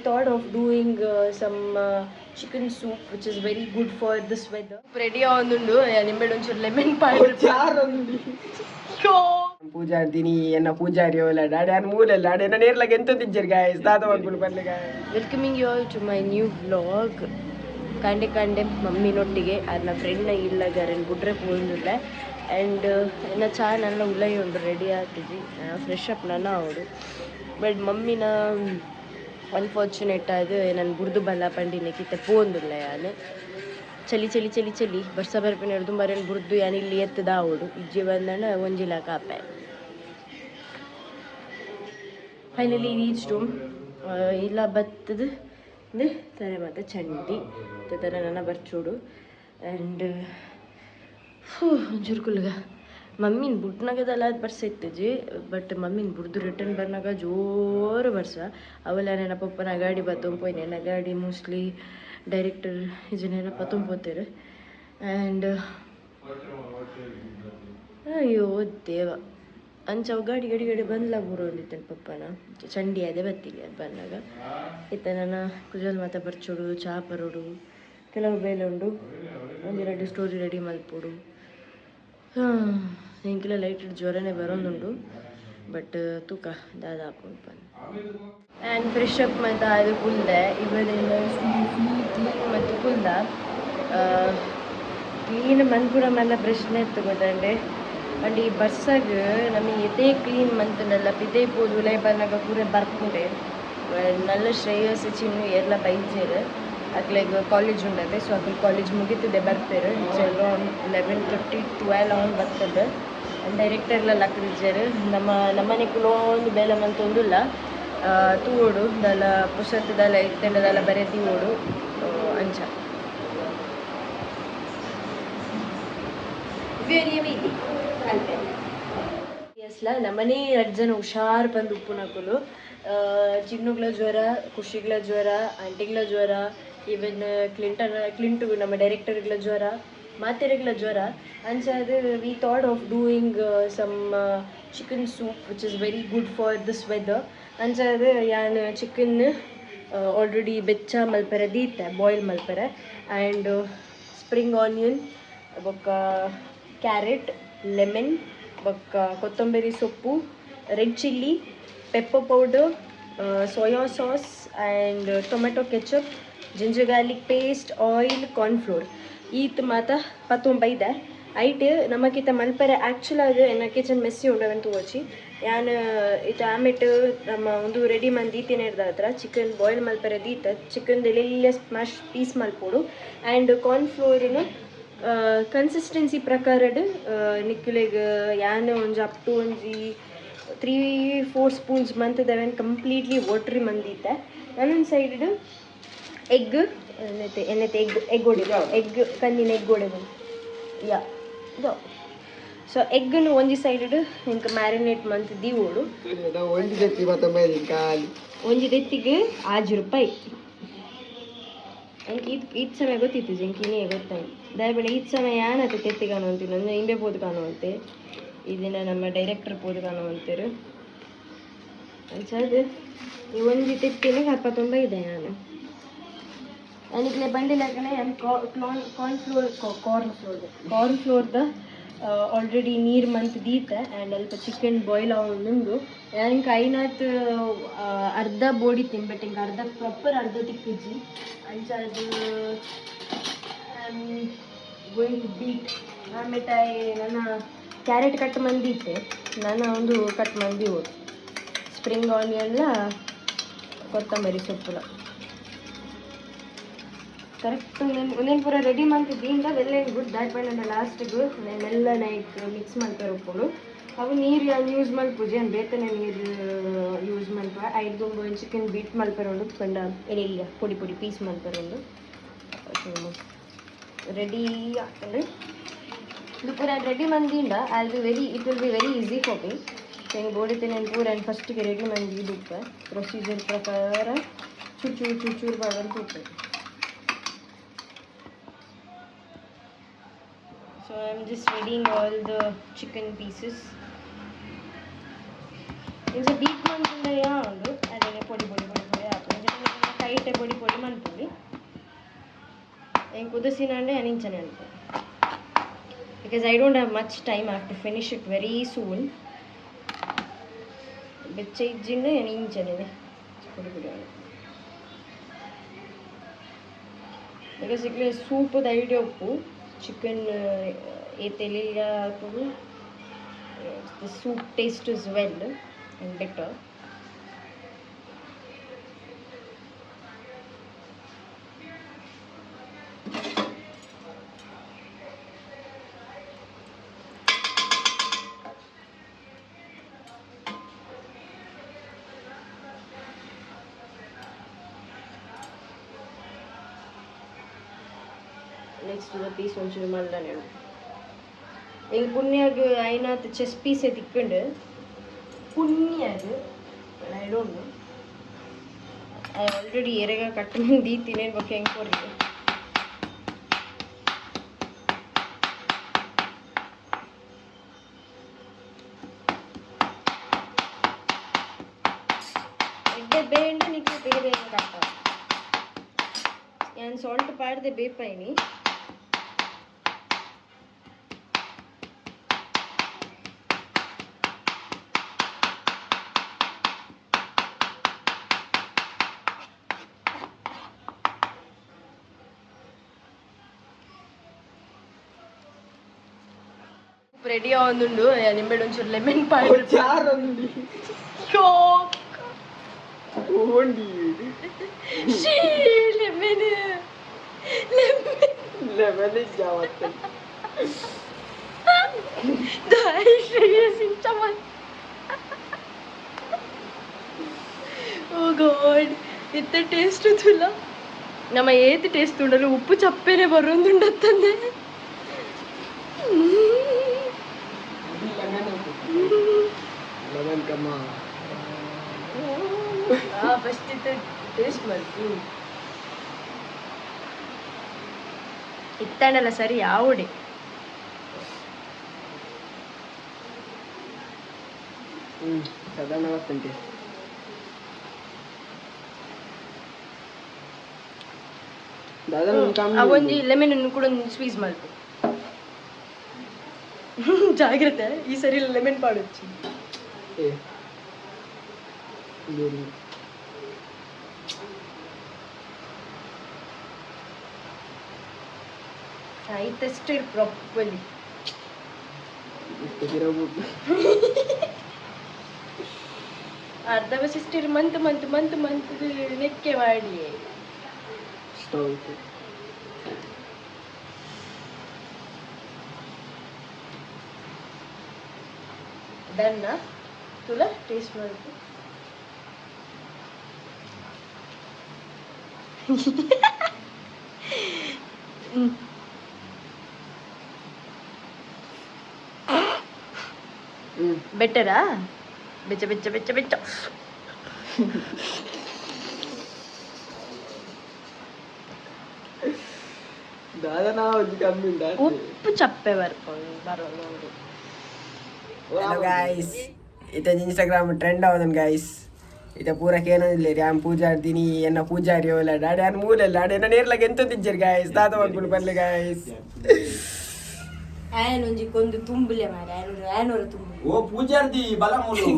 thought of doing some chicken soup which is very good for this weather. Ready avundu nimbedu onchu lemon powder పూజార్దిని ఎన్న పూజారి daddy అని మూలే daddy ఎన్న నేర్లకి ఎంత తెచ్చారు guys తాత అనుకుని పర్లే guys. Welcoming you all to my new vlog. ಕಂಡೆ ಮಮ್ಮಿನೊಟ್ಟಿಗೆ ನನ್ನ ಫ್ರೆಂಡ್ನ ಇಲ್ಲಗಾರನ್ ಬಿಟ್ರೆ ಹೋಗಿಲ್ಲ ಆ್ಯಂಡ್ ನನ್ನ ಚಾ ನನ್ನ ಉಳ್ಳೈ ಉಂಡು ರೆಡಿ ಆಗ್ತಿದ್ವಿ ಫ್ರೆಶ್ ಅಪ್ ನನ್ನ ಅವಡು ಬಟ್ ಮಮ್ಮಿನ ಅನ್ಫಾರ್ಚುನೇಟ್ ಅದು ನಾನು ಬುರ್ದು ಬಲ್ಲ ಪಂಡಿನಕ್ಕಿತ್ತೆ ಪೋಂದಿಲ್ಲ ಯಾನು ಚಲಿ ಬರ್ಸ ಬರ್ಪಿನ ಹಿಡಿದು ಮರೇನು ಬುರ್ದು ಯಾನು ಇಲ್ಲಿ ಎತ್ತದ ಅವಡು ಇಜ್ಜಿ ಬಂದಣ್ಣ ಒಂಜಿಲ್ಲ ಕಾಪೆ ಫೈನಲಿ ರೀಚ್ಡು ಇಲ್ಲ ಬತ್ತದು ತಾರೆ ಮತ್ತು ಚಂಡಿ ಥರ ನನ್ನ ಬರ್ಚೋಡು ಆ್ಯಂಡ್ ಒಂಚೂರು ಕುಲ್ಗ ಮಮ್ಮಿನ ಬುಟ್ನಾಗದಲ್ಲ ಅದು ಬರ್ಸ ಇತ್ತಿಜಿ ಬಟ್ ಮಮ್ಮಿನ ಬುಡ್ದು ರಿಟರ್ನ್ ಬರ್ನಾಗ ಜೋರು ಬರ್ಸ ಅವೆಲ್ಲ ನನ್ನ ಪಪ್ಪನ ಗಾಡಿ ಬತ್ತೊಂಪೋಯ್ನೆ ನನ್ನ ಗಾಡಿ ಮೋಸ್ಟ್ಲಿ ಡೈರೆಕ್ಟರ್ ಇದನ್ನೆಲ್ಲ ಪತ್ತೊಂಪೋತಾರೆ ಆ್ಯಂಡ್ ಅಯ್ಯೋ ದೇವ ಅಂಚವು ಗಾಡಿ ಬಂದ್ಲ ಬರೋಂದಿತ್ತೇನೆ ಪಪ್ಪನ ಚಂಡಿ ಅದೇ ಬತ್ತಿಲ್ಲ ಅದು ಬಂದಾಗ ಇತ್ತ ನನ್ನ ಕುಜಲ್ ಮಾತ ಬರ್ಚೋಡು ಚಾ ಪರೋಡು ಕೆಲವು ಬೇಲುಂಡು ಒಂದೆರಡು ಸ್ಟೋರಿ ರೆಡಿ ಮಲ್ಪೋಡು ಹೆಂಗಿಲ್ಲ ಲೈಟ್ ಜ್ವರನೇ ಬರೋದುಂಡು ಬಟ್ ತೂಕ ದಾದ ಹಾಕೊಂಡು ಬಂದು ಆ್ಯಂಡ್ ಫ್ರೆಶ್ ಅಪ್ ಮತ್ತು ಅದು ಕುಲ್ದೆ ಇವರಿಂದ ಕ್ಲೀನ್ ಮತ್ತು ಕುಲ್ದ ಕ್ಲೀನ್ ಮನ್ಪುರ ಮೇಲೆ ಪ್ರಶ್ನೆ ತಗೋದಂಡೆ ಅಂಡ್ ಈ ಬರ್ಸಾಗ ನಮಗೆ ಎದೇ ಕ್ಲೀನ್ ಮಂತನೆಲ್ಲ ಪಿದೇ ಪೋದು ಲೈಬರ್ನಾಗ ಪೂರ ಬರ್ಪುಂಡೆ ನಲ್ಲ ಶ್ರೇಯಸ್ ಚಿನ್ನು ಎಲ್ಲ ಬೈಜೇರು ಅಕ್ಲೆಗ್ ಕಾಲೇಜ್ ಉಂಡದೆ ಸೊ ಅಕ್ಲ ಕಾಲೇಜ್ ಮುಗಿತಿದೆ ಬರ್ತಾರೆ ಅರೌಂಡ್ 11:30 12 ಅವನ್ ಬರ್ತದೆ ಡೈರೆಕ್ಟರ್ಲೆಲ್ಲ ಅಕ್ಲಿಜ್ಜರು ನಮ್ಮನೆ ಕುಲೊಂದು ಬೇಲ ಮಂತೊಂದುಲ್ಲ ತೂಡು ದಲ ಪುಸ್ತಕದಲ್ಲ ಇತ್ತೆಂಡದಲ್ಲ ಬರೆದಿ ಓಡು ಅಂಚ ಎಸ್ಲ ನಮ್ಮನೆ 2 ಜನ ಹುಷಾರು ಬಂದು ಉಪ್ಪು ನಕಲು ಚಿನ್ನುಗಳ ಜ್ವರ ಖುಷಿಗಳ ಜ್ವರ ಆಂಟಿಗಳ ಜ್ವರ ಈವನ್ ಕ್ಲಿಂಟು ನಮ್ಮ ಡೈರೆಕ್ಟರ್ಗಳ ಜ್ವರ ಮಾತೆರೆಗಳ ಜ್ವರ ಅಂಚಾದ we thought of doing some chicken soup which is very good for this weather ಅಂಚಾದ ಯಾನ್ ಚಿಕನ್ ಆಲ್ರೆಡಿ ಬೆಚ್ಚ ಮಲ್ಪರೆ ದೀತೆ ಬಾಯ್ಲ್ ಮಲ್ಪರೆ ಆ್ಯಂಡ್ ಸ್ಪ್ರಿಂಗ್ ಆನಿಯನ್ ಬೊಕ್ಕ ಕ್ಯಾರೆಟ್ ಲೆಮನ್ ಬೊಕ್ಕ ಕೊತ್ತಂಬರಿ ಸೊಪ್ಪು red chilli pepper powder soya sauce and tomato ketchup ginger garlic paste oil cornflour ಈತ್ ಮಾತ ಪತ್ತೊಂಬೈದೆ ಐಟ್ ನಮಗಿತ್ತ ಮಲ್ಪರೆ ಆ್ಯಕ್ಚುಲ್ ಅದು ಎನ್ನ ಕಿಚನ್ ಮೆಸ್ಸಿ ಉಂಡವಂತ ತೋಚಿ ಯಾನ್ ಇದು ಆಮೆಟ್ ನಮ್ಮ ಒಂದು ರೆಡಿ ಮಂದೀತಿನ ಹಿಡ್ದ ಹತ್ರ ಚಿಕನ್ ಬಾಯ್ಲ್ ಮಲ್ಪರೆ ದೀತ ಚಿಕನ್ ಎಲ್ಲೆಲ್ಲ ಸ್ಮ್ಯಾಶ್ ಪೀಸ್ ಮಲ್ಪೋಡು ಆ್ಯಂಡ್ ಕಾರ್ನ್ಫ್ಲೋರಿನ ಕನ್ಸಿಸ್ಟೆನ್ಸಿ ಪ್ರಕಾರಡ್ ನಿಕ್ಕುಲೆಗ್ ಯಾನ್ ಒಂಜಿ ಅಪ್ ಟು ಒಂಜಿ 3-4 ಸ್ಪೂನ್ಸ್ ಮಂತದವೆನ್ ಕಂಪ್ಲೀಟ್ಲಿ ವಾಟ್ರಿ ಮಂದೀತೆ ನಾನೊಂದು ಸೈಡ್ ಎಗ್ ಎನ್ನತೆ ಎಗ್ ಹೊಡೆದು ಎಗ್ ಕಂದಿನ ಎಗ್ ಹೊಡೆದು ಯಾ ಇದು ಸೊ ಎಗ್ಗನ್ನು ಒಂಜಿ ಸೈಡ್ ಇಂಕ ಮ್ಯಾರಿನೇಟ್ ಮಂತ್ ದೀವೋಡು ಒಂಜಿ ದೆತ್ತಿಗೆ ₹5 ಎಂಕ್ ಈದ್ ಸಮಯ ಗೊತ್ತಿತ್ತು ಜಂಕಿನೇ ಗೊತ್ತಾಯ್ತು ದಯಬೇಡ ಈದ್ ಸಮಯ ಯಾನತ್ತೆ ತೆತ್ತಿ ಕಾಣುವಂತೀನಿ ಅಂದರೆ ಇಂಬೆ ಪೋದು ಕಾಣುವಂತೆ ಇದನ್ನು ನಮ್ಮ ಡೈರೆಕ್ಟರ್ ಪೋದು ಕಾಣುವಂತರು ಅಂಚದು ಈ ಒಂಜಿ ತೆತ್ತಿನ 29 ನಾನು ನನಗೆ ಬಂಡಿಲಾಗಲೇ ಕಾರ್ನ್ಫ್ಲೋರ್ದ ಆಲ್ರೆಡಿ ನೀರು ಮಂತ್ ದೀತೆ ಆ್ಯಂಡ್ ಅಲ್ಪ ಚಿಕನ್ ಬಾಯ್ಲ್ ಅವನುಂಡು ನನಗೆ ಐನಾತ್ ಅರ್ಧ ಬೋಡಿ ತಿನ್ಬಿಟ್ಟು ಹಿಂಗೆ ಅರ್ಧ ಪ್ರಾಪರ್ ಅರ್ಧ ತಿಕ್ಕಿಜ್ಜಿ ಅಂಚದು ಗೋಯಿಂಗ್ ಟು ಬೀಟ್ ಆಮೇಲೆ ನನ್ನ ಕ್ಯಾರೆಟ್ ಕಟ್ ಮಂದಿತ್ತೆ ನಾನು ಒಂದು ಕಟ್ ಮಂದಿ ಹೋದು ಸ್ಪ್ರಿಂಗ್ ಆನಿಯನ್ಲ ಕೊತ್ತಂಬರಿ ಸೊಪ್ಪುಲ ಕರೆಕ್ಟ್ ಒಂದೇನು ಪೂರ ರೆಡಿ ಮಾಡ್ತಿದ್ದಿಂದ ವೆಲ್ಲೇನು ಗುಡ್ ದಾಟ್ ಬೈ ನನ್ನ ಲಾಸ್ಟಿಗೂ ನೆಲ್ಲ ನೈಟ್ ಮಿಕ್ಸ್ ಮಾಡ್ತಾರೆ ಉಪ್ಪುಡು ಅವು ನೀರು ಯೂಸ್ ಮಲ್ಪುಜಿ ಏನು ಬೇತನೆ ನೀರು ಯೂಸ್ ಮಲ್ಪ ಐದು ಚಿಕನ್ ಬೀಟ್ ಮಲ್ಪರೋಂಡು ಕಂಡ ಏನಿಲ್ಲ ಪೊಡಿ ಪೀಸ್ ಮಲ್ಪರೋಂಡು ರೆಡಿ ಆಗ್ತದೆ ಇದು ಪೂರ ರೆಡಿ ಮಂದಿಯಿಂದ it will be very easy for me ಹೆಂಗೆ ಬೋಡಿತೇನೆ ಪೂರ ಫಸ್ಟಿಗೆ ರೆಡಿ ಮಂದಿ ಇದಕ್ಕೆ ಪ್ರೊಸೀಜರ್ ಪ್ರಕಾರ ಚೂರು ಮಾಡೋದು ಉಪ್ಪು. So I'm just readying all the chicken pieces. It's a big one in the yard. And then I put it ಒಂಟೆ ಪೊಡಿ ಪೊಡಿ ಮನ್ಪೊಡಿ ಹೆಂಗೆ ಕುದಿಸಿನಂಡೆ ಎನಿಂಚನೆ ಅನ್ಪು because I don't have much time I have to finish it very soon ಬೆಚ್ಚ ಇಜ್ಜಿಂಡೆ ಎನಿಂಚನೆ ಪೊಡಿ ಪೊಡಿ ಬಿಕಾಸ್ ಇಕ್ಲೆ ಸೂಪದ ಐಡಿಯಾ ಉಪ್ಪು ಚಿಕನ್ ಏತೆಲಿಲ್ಲ ಹಾಕೋದು the soup taste as well and better. Next to the piece onchuru mallane எங்கள் புண்ணியாக்கு ஐநாத்து செஸ் பீஸை திக்குண்டு புண்ணியாது ஐ ಡೋಂಟ್ ನೋ ಐ ಆಲ್ರೆಡಿ ಎರೆಗ ಕಟ್ಟು ಮಂದಿ ತಿನ್ನೇನು ಬಗ್ಗೆ ಹೆಂಗೆ ಕೊಡ್ರಿ ಎಡ್ಡೆ ಬೇಂಡ ನಿಕ್ಕೆ ಬೇಗ ಬೇಗ ಕಟ್ಟ ನಾನು ಸಾಲ್ಟ್ ಪಾಡ್ದೆ ಬೇಪೈನಿ ರೆಡಿ ಆವೊಂದುಂಡು ನಿಂಬೆಡ್ ಒಂಚೂರು ಲೆಮನ್ ಪಾಡಿ ಲೆಮನ್ ಲೆಮನ್ ఓ గాడ్ ఇంత టేస్ట్ ತುಲ ನಮ್ಮ ಏತಿ ಟೇಸ್ಟ್ ಉಂಡಲು ಉಪ್ಪು ಚಪ್ಪೆನೆ ಬರೋಂದುಂಡತ್ತಂದೆ ಲೆಮನ್ ಕಮ್ಮ ಫಸ್ಟ್ ಇತ್ತು ಟೇಸ್ಟ್ ಮಾಡ್ತು ಇತ್ತಾಣಲ್ಲ ಸರಿ ಯಾವಡೆ ಸಾಧಾರಣ ಬರ್ತಂತೆ ಅವೊಂದು ಲೆಮನ್ ಕೂಡ ಒಂದು ಸ್ವೀಸ್ ಮಾಡ್ತು ಜಾಗ್ರತೆ ಈ ಸರಿ ಲೆಮನ್ ಪಾಡೊಚ್ಚಿ ಆಯ್ತಷ್ಟೇ ಪ್ರಾಪರ್ಲಿ ಅರ್ಧ ಬಸಿಸ್ಟಿರ್ ಮಂತ್ ನೆಕ್ಕೆ ಮಾಡಿ ಡನ್ನ ತುಲ ಟೇಸ್ಟ್ ಮಾಡ್ತು ಬೆಟರಾ ಬೆಚ್ಚ ಬೆಚ್ಚ ಬೆಚ್ಚ ಬೆಚ್ಚ ಉಪ್ಪು ಚಪ್ಪೆ ಬರೋ ನೋಡಿ हेलो गाइस इतना इंस्टाग्राम ट्रेंड आवदन गाइस इतना पूरा केनो इल्ले राम पूजा दिनी एन्न पूजारी होला डाडी अन मूले डाडी न नेर्लग ಎಂತ ತಿಂಜರ್ गाइस ತಾತ ಮಾಡ್ಕೊಂಡು ಬರ್ಲೆ गाइस ಆಯನ ಒಂಜಿ ಕೊಂದು ತುಂಬುಲೆ ಮಾರೆ ಆಯನೋರ ತುಂಬುಲೆ ಓ ಪೂಜಾರ್ದಿ ಬಲಮೂಲು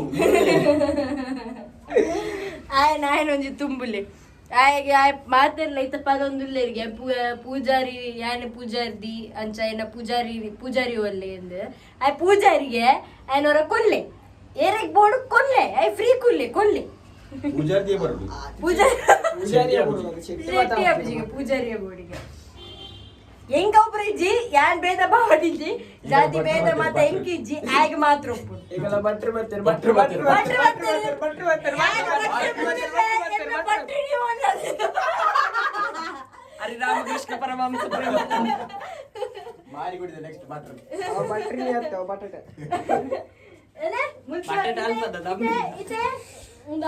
ಆಯನ ಒಂಜಿ ತುಂಬುಲೆ ಆಯಗೆ ಆಯ ಮಾತೆಲ್ಲ ಐತ ಪದೊಂದುಲ್ಲೆರಿಗೆ ಪೂಜಾರಿ ಯಾನೆ ಪೂಜಾರ್ದಿ ಅಂಚ ಏನ ಪೂಜಾರಿ ಒಲ್ಲೆ ಎಂದು ಆಯ್ ಪೂಜಾರಿಗೆ ಆಯನವರ ಕೊಲ್ಲೆ ಏರೆಗ್ ಬೋಡು ಕೊಲ್ಲೆ ಆಯ್ ಫ್ರೀ ಕೊಲ್ಲೆ ಪೂಜಾರ್ದಿ ಬರುದು ಪೂಜಾರಿಯ ಬೋಡಿಗೆ ಹೆಂಗ ಒಬ್ರು ಇಜ್ಜಿ ಯಾನ್ ಭೇದ ಭಾವಡಿಜ್ಜಿ ಜಾತಿ ಭೇದ ಮಾತ ಹೆಂಗಿಜ್ಜಿ ಆಗ ಮಾತ್ರ ಒಪ್ಪುಡು ಈಗಲ ಭಟ್ರು ಬರ್ತಾರೆ ಹರಿರಾಮಕೃಷ್ಣ ಪರಮಹಂಸ ಮಾರಿ ಕುಡಿದ ನೆಕ್ಸ್ಟ್ ಭಟ್ರು ಭಟ್ರಿ ಆಗ್ತಾವ ಬಟಾಟೆ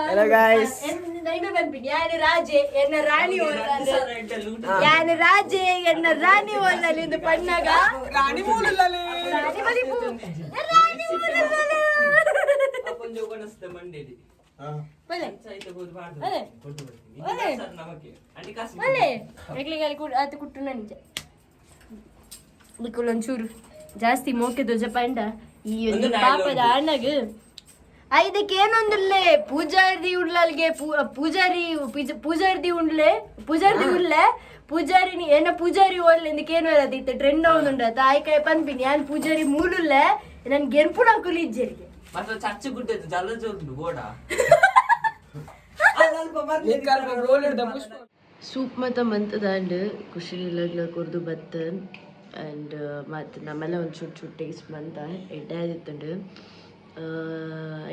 हेलो गाइस ಯಾನೆ ರಾಜೆ ಎನ್ನ ರಾಣಿ ಓದಲ್ಲಿ ಪಣ್ಣಗ ರಾಣಿ ಮೂಲಲ್ಲೇ ಅಪ್ಪಂಜೋ ಕನಸ್ದ ಮಂಡೇದಿ ಒಲೆ ಒಲೆ ಎಗ್ಲಿಗಾಲಿ ಆತ ಕುಟ್ಟು ನನಗೆ ಅದಕ್ಕೆ ಒಂಚೂರು ಜಾಸ್ತಿ ಮೋಕೆ ದೊಜಪಾಂಡ ಈ ಒಂದು ಪಾಪದ ಅಣ್ಣಗ ಇದಕ್ಕೆ ಏನೊಂದಿಲ್ಲೇ ಪೂಜಾರಿ ಉಡ್ಲಲ್ಗೆ ಪೂಜಾರಿ ಉಡ್ಲೆ ಪೂಜಾರಿನಿ ಏನ ಪೂಜಾರಿ ಓಡ್ಲೆ ಎಂದಕ್ಕೇನು ಹೇಳದಿತ್ತು ಟ್ರೆಂಡ್ ಅವನುಂಡ ತಾಯಿಕಾಯಿ ಪನ್ಪಿನಿ ಯಾನ್ ಪೂಜಾರಿ ಮೂಲುಲ್ಲೆ ನನ್ ಗೆಂಪು ನಾಕುಲಿ ಇಜ್ಜರಿಗೆ ಮತ್ತೆ ಚರ್ಚೆ ಗುಡ್ಡದು ಜಲಜ ಉಂಟು ಗೋಡ ಸೂಪ್ ಮತ್ತು ಮಂತದಾಂಡ್ ಖುಷಿ ಇಲ್ಲಗ್ಲ ಕೊರ್ದು ಬತ್ತ ಆ್ಯಂಡ್ ಮತ್ತು ನಮ್ಮೆಲ್ಲ ಒಂದು ಚುಟ್ಟು ಟೇಸ್ಟ್ ಮಂತ ಎಡ್ಡೆ ಆದಿತ್ತಂಡು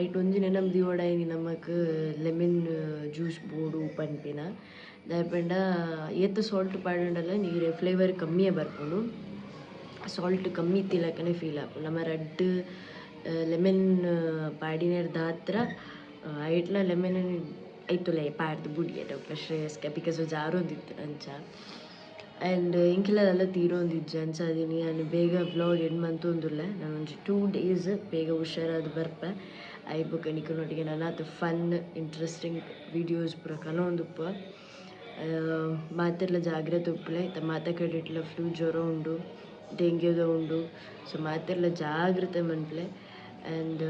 ಐಟ್ ಒಂಜಿನ ನಮ್ದು ಓಡಾಯಿನಿ ನಮಕ್ ಲೆಮನ್ ಜ್ಯೂಸ್ ಬೋಡು ಪನ್ಪಿನ ದಾಯಪಂಡ ಏತು ಸಾಲ್ಟ್ ಪಾಡಂಡಲ್ಲ ನೀರು ಫ್ಲೇವರ್ ಕಮ್ಮಿಯೇ ಬರ್ಕೊಂಡು ಸಾಲ್ಟ್ ಕಮ್ಮಿ ತಿಲಕನೇ ಫೀಲ್ ಆಪು ನಮ್ಮ ರೆಡ್ ಲೆಮನ್ ಪಾಡಿನೇರ್ದ ಹತ್ರ ಐಟ್ಲ ಲೆಮನ್ ಐತುಲೆ ಪಾಡ್ದು ಬುಡ್ಗೆ ಡಾಕ್ಟರ್ ಶ್ರೇಯಸ್ಗೆ ಬಿಕಾಸ್ ಜಾರೊಂದಿತ್ತು ಅಂಚ ಆ್ಯಂಡ್ ಇಂಕಿಲ್ಲದೆಲ್ಲ ತೀರೊಂದಿಜ್ಜ ಅಂಚಾದೀನಿ ನಾನು ಬೇಗ ವ್ಲಾಗ್ ಎಂಡ್ ಮಂತೊಂದುಲ್ಲೆ ನಾನು ಒಂದು 2 days ಬೇಗ ಹುಷಾರಾದ ಬರ್ಪೆ ಐಬು ಕಣಿಕನೊಟ್ಟಿಗೆ ನನ್ನದು ಫನ್ ಇಂಟ್ರೆಸ್ಟಿಂಗ್ ವೀಡಿಯೋಸ್ ಪೂರ ಕನೊಂದುಪ್ಪ ಮಾತೆಲ್ಲ ಜಾಗ್ರತೆ ಉಪ್ಪಲೆ ಮಾತೆ ಕಡಿಟ್ಲ ಫ್ಲೂ ಜ್ವರ ಉಂಡು ಡೆಂಗ್ಯೂದ ಉಂಡು ಸೊ ಮಾತೆಲ್ಲ ಜಾಗ್ರತೆ ಮನ್ಪಲೆ ಆ್ಯಂಡ್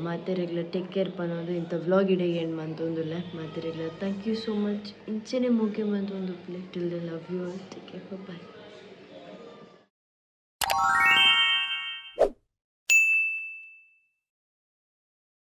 ಮಾತೆರೆಗ್ಲ ಟೇಕ್ ಕೇರ್ ಪನ್ನೋದು ಇಂಥ ವ್ಲಾಗ್ ಇಡೆಗೆ ಏನು ಮಂತೊಂದುಲ್ಲೆ ಮಾತೆರೆಗ್ಲ ಥ್ಯಾಂಕ್ ಯು ಸೋ ಮಚ್ ಇಂಚೆನೆ ಮುಖ್ಯ ಮಂತೊಂದು play till the love you all take care bye